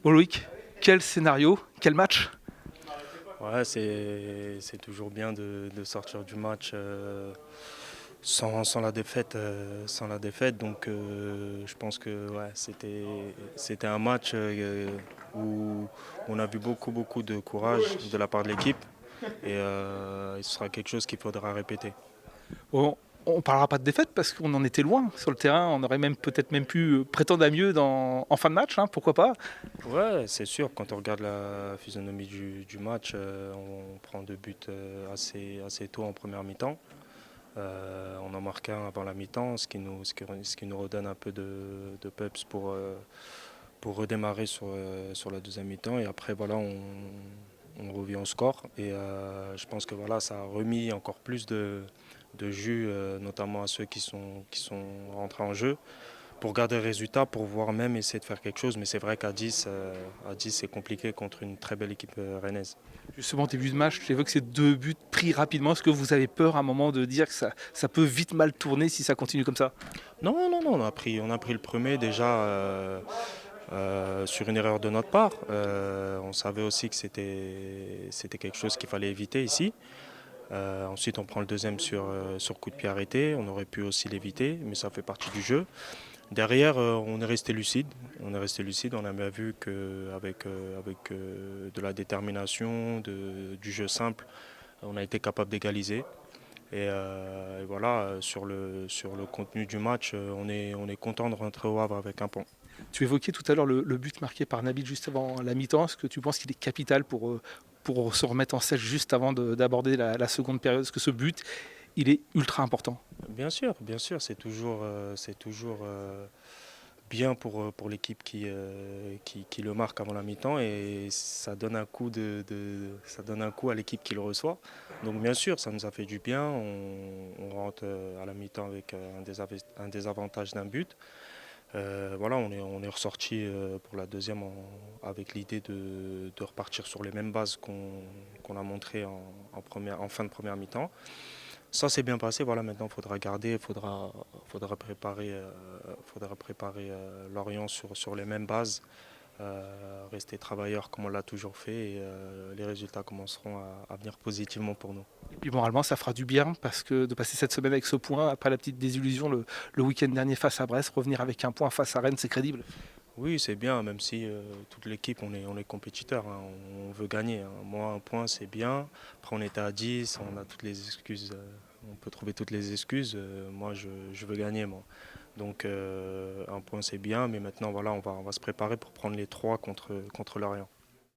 Bon Loïc, quel scénario, quel match? Ouais, c'est toujours bien de sortir du match sans la défaite, sans la défaite. Donc je pense que ouais, c'était un match où on a vu beaucoup de courage de la part de l'équipe et ce sera quelque chose qu'il faudra répéter. Bon, on parlera pas de défaite parce qu'on en était loin sur le terrain. On aurait même peut-être même pu prétendre à mieux en fin de match, hein, pourquoi pas. Ouais, c'est sûr, quand on regarde la physionomie du match, on prend deux buts assez tôt en première mi-temps. On en marque un avant la mi-temps, ce qui nous redonne un peu de peps pour redémarrer sur la deuxième mi-temps. Et après, voilà, on revient au score. Et je pense que voilà, ça a remis encore plus de jus, notamment à ceux qui sont rentrés en jeu, pour garder le résultat, pour voir même essayer de faire quelque chose. Mais c'est vrai qu'à 10, à 10 c'est compliqué contre une très belle équipe rennaise. Justement, début de match, tu évoques ces deux buts pris rapidement. Est-ce que vous avez peur à un moment de dire que ça peut vite mal tourner si ça continue comme ça? Non, on a pris le premier déjà. Sur une erreur de notre part. On savait aussi que c'était quelque chose qu'il fallait éviter ici. Ensuite, on prend le deuxième sur coup de pied arrêté. On aurait pu aussi l'éviter, mais ça fait partie du jeu. Derrière, on est resté lucide. On est resté lucide. On a bien vu qu'avec de la détermination, du jeu simple, on a été capable d'égaliser. Et voilà, sur le contenu du match, on est content de rentrer au Havre avec un point. Tu évoquais tout à l'heure le but marqué par Nabil juste avant la mi-temps. Est-ce que tu penses qu'il est capital pour se remettre en selle juste avant d'aborder la seconde période? Est-ce que ce but, il est ultra important? Bien sûr, c'est toujours bien pour l'équipe qui le marque avant la mi-temps et ça donne un coup ça donne un coup à l'équipe qui le reçoit. Donc bien sûr, ça nous a fait du bien. On rentre à la mi-temps avec un désavantage d'un but. Voilà, on est ressorti pour la deuxième avec l'idée de repartir sur les mêmes bases qu'on a montré en fin de première mi-temps. Ça s'est bien passé, voilà, maintenant il faudra garder, faudra préparer Lorient sur les mêmes bases, rester travailleur comme on l'a toujours fait et les résultats commenceront à venir positivement pour nous. Et puis moralement, ça fera du bien parce que de passer cette semaine avec ce point, après la petite désillusion le week-end dernier face à Brest, revenir avec un point face à Rennes, c'est crédible. Oui, c'est bien, même si toute l'équipe, on est compétiteur, hein, on veut gagner, hein. Moi, un point, c'est bien. Après, on était à 10, on a toutes les excuses, on peut trouver toutes les excuses. Moi, je veux gagner, moi. Donc, un point, c'est bien, mais maintenant, voilà, on va se préparer pour prendre les trois contre Lorient.